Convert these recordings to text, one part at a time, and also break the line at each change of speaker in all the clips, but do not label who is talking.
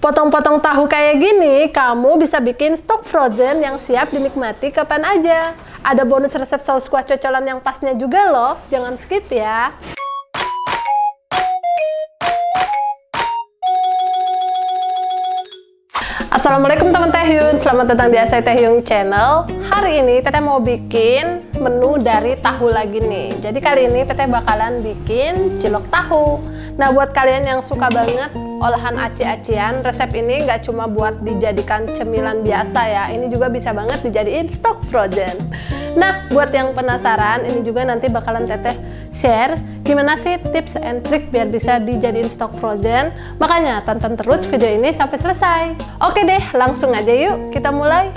Potong-potong tahu kayak gini, kamu bisa bikin stok frozen yang siap dinikmati kapan aja. Ada bonus resep saus kuah cocolan yang pasnya juga loh, jangan skip ya. Assalamualaikum teman Taehyung, selamat datang di Asai Taehyung Channel. Hari ini Teteh mau bikin menu dari tahu lagi nih. Jadi kali ini Teteh bakalan bikin cilok tahu. Nah, buat kalian yang suka banget olahan aci-acian, resep ini nggak cuma buat dijadikan cemilan biasa ya, ini juga bisa banget dijadiin stok frozen. Nah, buat yang penasaran, ini juga nanti bakalan Teteh share gimana sih tips and trick biar bisa dijadiin stok frozen. Makanya tonton terus video ini sampai selesai. Oke deh, langsung aja yuk kita mulai.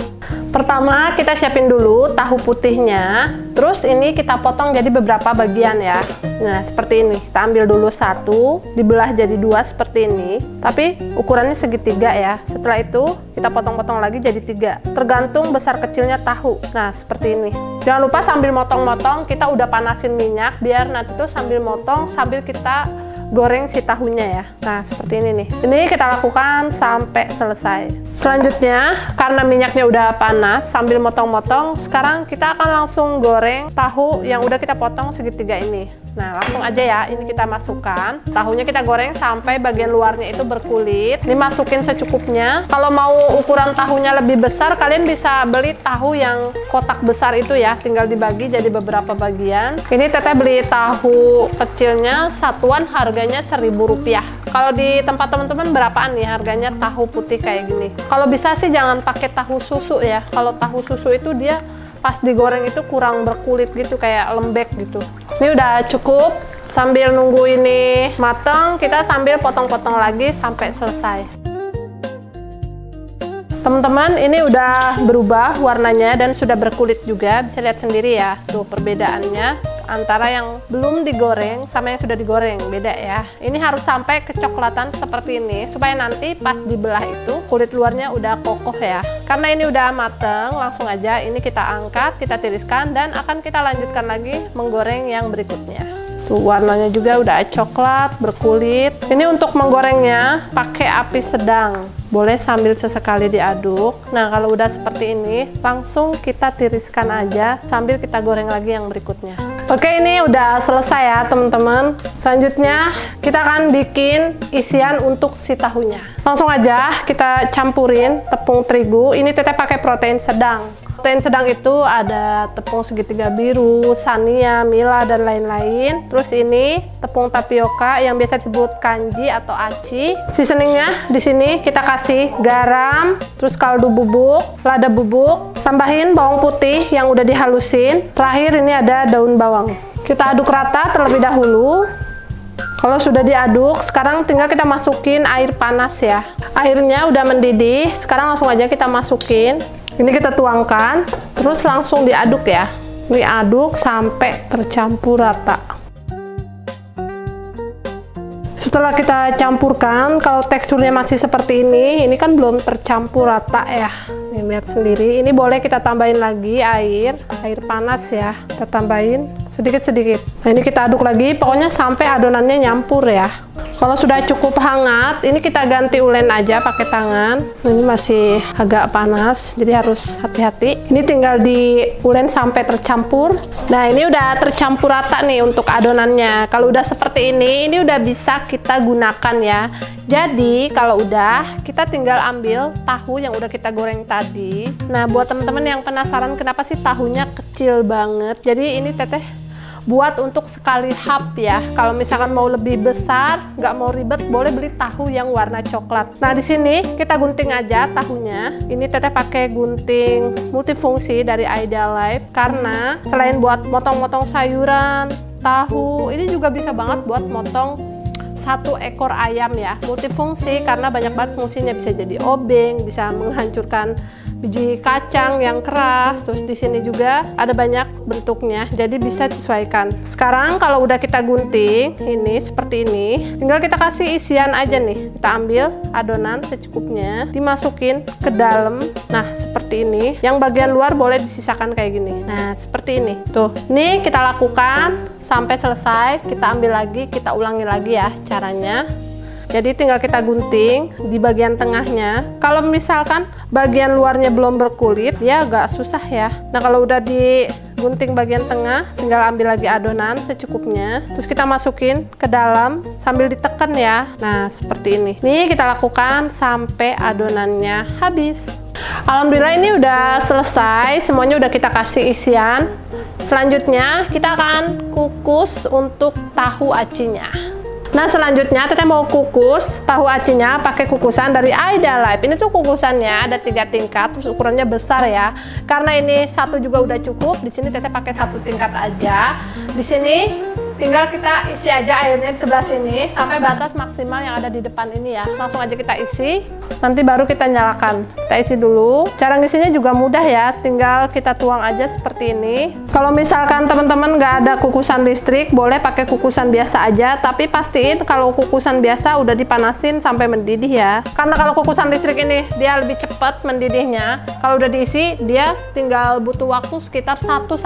Pertama kita siapin dulu tahu putihnya, terus ini kita potong jadi beberapa bagian ya. Nah seperti ini, kita ambil dulu satu, dibelah jadi dua seperti ini, tapi ukurannya segitiga ya. Setelah itu kita potong-potong lagi jadi tiga, tergantung besar kecilnya tahu. Nah seperti ini. Jangan lupa sambil motong-motong kita udah panasin minyak, biar nanti tuh sambil motong sambil kita goreng si tahunya ya. Nah seperti ini nih, ini kita lakukan sampai selesai. Selanjutnya karena minyaknya udah panas, sambil motong-motong sekarang kita akan langsung goreng tahu yang udah kita potong segitiga ini. Nah langsung aja ya, ini kita masukkan tahunya, kita goreng sampai bagian luarnya itu berkulit. Ini masukin secukupnya. Kalau mau ukuran tahunya lebih besar, kalian bisa beli tahu yang kotak besar itu ya, tinggal dibagi jadi beberapa bagian. Ini Teteh beli tahu kecilnya satuan, harganya Rp1.000. Kalau di tempat teman-teman berapaan nih harganya tahu putih kayak gini? Kalau bisa sih jangan pakai tahu susu ya. Kalau tahu susu itu dia pas digoreng itu kurang berkulit gitu, kayak lembek gitu. Ini udah cukup. Sambil nunggu ini mateng, kita sambil potong-potong lagi sampai selesai. Teman-teman, ini udah berubah warnanya dan sudah berkulit juga. Bisa lihat sendiri ya, tuh perbedaannya antara yang belum digoreng sama yang sudah digoreng, beda ya. Ini harus sampai kecoklatan seperti ini supaya nanti pas dibelah itu kulit luarnya udah kokoh ya. Karena ini udah mateng, langsung aja ini kita angkat, kita tiriskan dan akan kita lanjutkan lagi menggoreng yang berikutnya. Tuh warnanya juga udah coklat, berkulit. Ini untuk menggorengnya pakai api sedang. Boleh sambil sesekali diaduk. Nah kalau udah seperti ini, langsung kita tiriskan aja sambil kita goreng lagi yang berikutnya. Oke, ini udah selesai ya teman-teman. Selanjutnya kita akan bikin isian untuk si tahunya. Langsung aja kita campurin tepung terigu. Ini Teteh pakai protein sedang. Protein sedang itu ada tepung segitiga biru, sania, mila, dan lain-lain. Terus ini tepung tapioka yang biasa disebut kanji atau aci. Seasoningnya di sini kita kasih garam, terus kaldu bubuk, lada bubuk, tambahin bawang putih yang udah dihalusin. Terakhir ini ada daun bawang. Kita aduk rata terlebih dahulu. Kalau sudah diaduk, sekarang tinggal kita masukin air panas ya. Airnya udah mendidih, sekarang langsung aja kita masukin. Ini kita tuangkan, terus langsung diaduk ya. Diaduk sampai tercampur rata. Setelah kita campurkan, kalau teksturnya masih seperti ini kan belum tercampur rata ya. Nih, lihat sendiri, ini boleh kita tambahin lagi air panas ya. Kita tambahin sedikit-sedikit. Nah ini kita aduk lagi, pokoknya sampai adonannya nyampur ya. Kalau sudah cukup hangat, ini kita ganti ulen aja pakai tangan. Ini masih agak panas, jadi harus hati-hati. Ini tinggal di ulen sampai tercampur. Nah ini udah tercampur rata nih untuk adonannya. Kalau udah seperti ini udah bisa kita gunakan ya. Jadi kalau udah, kita tinggal ambil tahu yang udah kita goreng tadi. Nah buat teman-teman yang penasaran kenapa sih tahunya kecil banget, jadi ini Teteh buat untuk sekali hap ya. Kalau misalkan mau lebih besar, nggak mau ribet, boleh beli tahu yang warna coklat. Nah di sini kita gunting aja tahunya. Ini Teteh pakai gunting multifungsi dari Ideal Life karena selain buat motong-motong sayuran, tahu, ini juga bisa banget buat motong satu ekor ayam ya. Multifungsi karena banyak banget fungsinya, bisa jadi obeng, bisa menghancurkan biji kacang yang keras. Terus di sini juga ada banyak bentuknya, jadi bisa disesuaikan. Sekarang kalau udah kita gunting ini seperti ini, tinggal kita kasih isian aja nih. Kita ambil adonan secukupnya, dimasukin ke dalam. Nah seperti ini. Yang bagian luar boleh disisakan kayak gini. Nah seperti ini. Tuh, ini kita lakukan sampai selesai. Kita ambil lagi, kita ulangi lagi ya caranya. Jadi tinggal kita gunting di bagian tengahnya. Kalau misalkan bagian luarnya belum berkulit, ya agak susah ya. Nah, kalau udah digunting bagian tengah, tinggal ambil lagi adonan secukupnya. Terus kita masukin ke dalam sambil ditekan ya. Nah, seperti ini. Ini kita lakukan sampai adonannya habis. Alhamdulillah ini udah selesai, semuanya udah kita kasih isian. Selanjutnya kita akan kukus untuk tahu acinya. Nah, selanjutnya Teteh mau kukus tahu acinya pakai kukusan dari Aida Life. Ini tuh kukusannya ada 3 tingkat, terus ukurannya besar ya. Karena ini satu juga udah cukup, di sini Teteh pakai 1 tingkat aja. Di sini tinggal kita isi aja airnya di sebelah sini sampai batas maksimal yang ada di depan ini ya. Langsung aja kita isi, nanti baru kita nyalakan. Kita isi dulu. Cara ngisinya juga mudah ya, tinggal kita tuang aja seperti ini. Kalau misalkan teman-teman nggak ada kukusan listrik, boleh pakai kukusan biasa aja, tapi pastiin kalau kukusan biasa udah dipanasin sampai mendidih ya. Karena kalau kukusan listrik ini dia lebih cepat mendidihnya. Kalau udah diisi, dia tinggal butuh waktu sekitar 1-3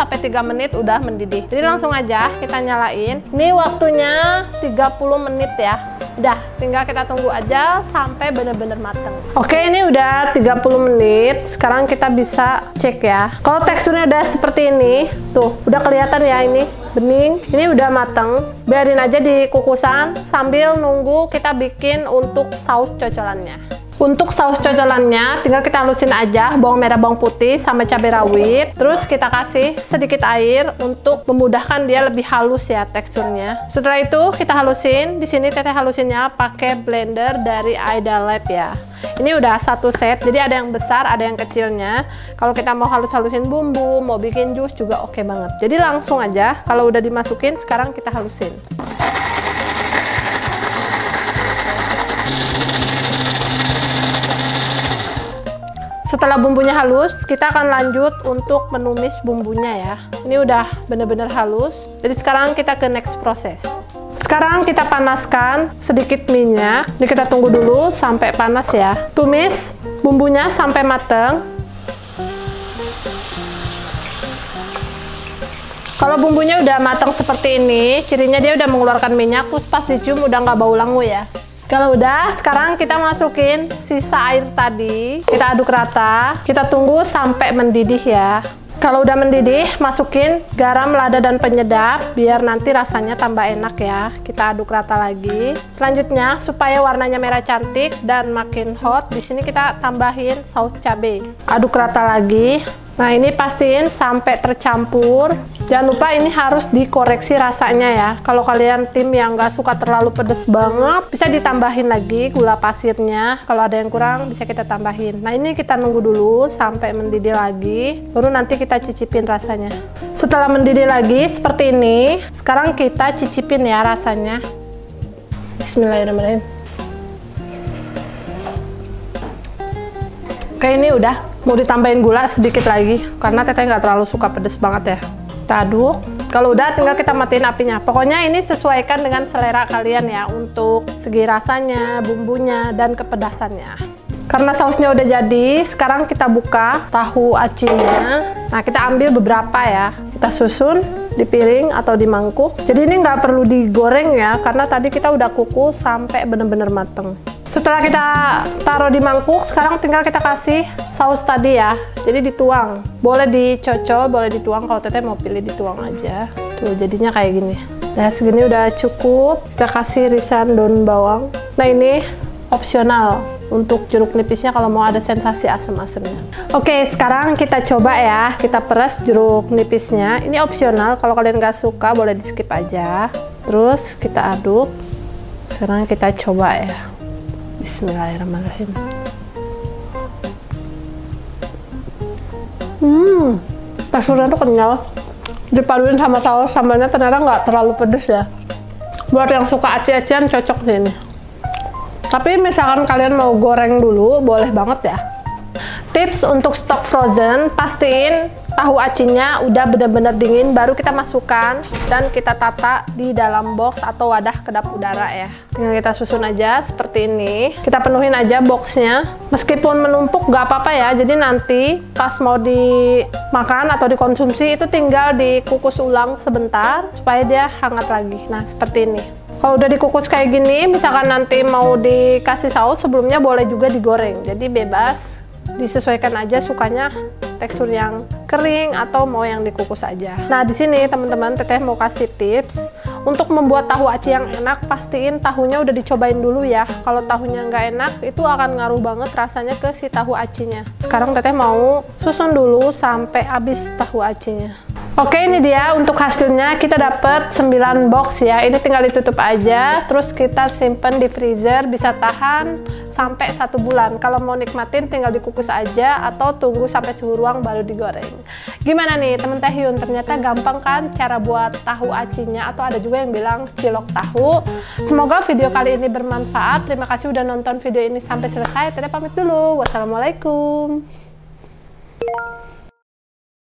menit udah mendidih. Jadi langsung aja kita nyalain. Ini waktunya 30 menit ya. Udah, tinggal kita tunggu aja sampai bener-bener mateng. Oke, ini udah 30 menit. Sekarang kita bisa cek ya. Kalau teksturnya udah seperti ini, tuh, udah kelihatan ya ini bening. Ini udah mateng. Biarin aja di kukusan sambil nunggu kita bikin untuk saus cocolannya. Untuk saus cocolannya tinggal kita halusin aja bawang merah, bawang putih sama cabai rawit. Terus kita kasih sedikit air untuk memudahkan dia lebih halus ya teksturnya. Setelah itu kita halusin. Di sini Teteh halusinnya pakai blender dari Aida Life ya. Ini udah 1 set, jadi ada yang besar, ada yang kecilnya. Kalau kita mau halus-halusin bumbu, mau bikin jus juga oke banget. Jadi langsung aja kalau udah dimasukin, sekarang kita halusin. Setelah bumbunya halus, kita akan lanjut untuk menumis bumbunya ya. Ini udah bener-bener halus. Jadi sekarang kita ke next proses. Sekarang kita panaskan sedikit minyak. Ini kita tunggu dulu sampai panas ya. Tumis bumbunya sampai mateng. Kalau bumbunya udah matang seperti ini, cirinya dia udah mengeluarkan minyak, terus pas dicium udah nggak bau langu ya. Kalau udah, sekarang kita masukin sisa air tadi, kita aduk rata, kita tunggu sampai mendidih ya. Kalau udah mendidih, masukin garam, lada, dan penyedap, biar nanti rasanya tambah enak ya. Kita aduk rata lagi. Selanjutnya, supaya warnanya merah cantik dan makin hot, di sini kita tambahin saus cabai. Aduk rata lagi. Nah, ini pastiin sampai tercampur. Jangan lupa ini harus dikoreksi rasanya ya. Kalau kalian tim yang nggak suka terlalu pedes banget, bisa ditambahin lagi gula pasirnya. Kalau ada yang kurang, bisa kita tambahin. Nah, ini kita nunggu dulu sampai mendidih lagi. Baru nanti kita cicipin rasanya. Setelah mendidih lagi seperti ini, sekarang kita cicipin ya rasanya. Bismillahirrahmanirrahim. Oke, ini udah. Mau ditambahin gula sedikit lagi, karena Teteh nggak terlalu suka pedes banget ya. Kita aduk. Kalau udah, tinggal kita matiin apinya. Pokoknya ini sesuaikan dengan selera kalian ya, untuk segi rasanya, bumbunya, dan kepedasannya. Karena sausnya udah jadi, sekarang kita buka tahu acinya. Nah, kita ambil beberapa ya. Kita susun di piring atau di mangkuk. Jadi ini nggak perlu digoreng ya, karena tadi kita udah kukus sampai bener-bener mateng. Setelah kita taruh di mangkuk, sekarang tinggal kita kasih saus tadi ya. Jadi dituang. Boleh dicocol, boleh dituang. Kalau Teteh mau pilih dituang aja. Tuh, jadinya kayak gini. Nah, segini udah cukup. Kita kasih irisan daun bawang. Nah, ini opsional untuk jeruk nipisnya kalau mau ada sensasi asam-asamnya. Oke, sekarang kita coba ya. Kita peres jeruk nipisnya. Ini opsional. Kalau kalian nggak suka, boleh di skip aja. Terus kita aduk. Sekarang kita coba ya. Bismillahirrahmanirrahim. Teksturnya tuh kenyal. Dipaduin sama saus sambalnya ternyata nggak terlalu pedes ya. Buat yang suka aci-acian cocok sih ini. Tapi misalkan kalian mau goreng dulu, boleh banget ya. Tips untuk stok frozen, pastiin tahu acinya udah benar-benar dingin, baru kita masukkan dan kita tata di dalam box atau wadah kedap udara ya. Tinggal kita susun aja seperti ini. Kita penuhin aja boxnya. Meskipun menumpuk gak apa-apa ya, jadi nanti pas mau dimakan atau dikonsumsi itu tinggal dikukus ulang sebentar supaya dia hangat lagi. Nah, seperti ini. Kalau udah dikukus kayak gini, misalkan nanti mau dikasih saus, sebelumnya boleh juga digoreng. Jadi bebas, disesuaikan aja sukanya tekstur yang kering atau mau yang dikukus aja. Nah, di sini teman-teman, Teteh mau kasih tips untuk membuat tahu aci yang enak. Pastiin tahunya udah dicobain dulu ya. Kalau tahunya nggak enak, itu akan ngaruh banget rasanya ke si tahu acinya. Sekarang Teteh mau susun dulu sampai habis tahu acinya. Oke, ini dia untuk hasilnya. Kita dapat 9 box ya. Ini tinggal ditutup aja, terus kita simpen di freezer, bisa tahan sampai 1 bulan. Kalau mau nikmatin tinggal dikukus aja atau tunggu sampai suhu ruang baru digoreng. Gimana nih temen Teh Hyun? Ternyata gampang kan cara buat tahu acinya, atau ada juga yang bilang cilok tahu. Semoga video kali ini bermanfaat. Terima kasih udah nonton video ini sampai selesai. Teteh pamit dulu. Wassalamualaikum.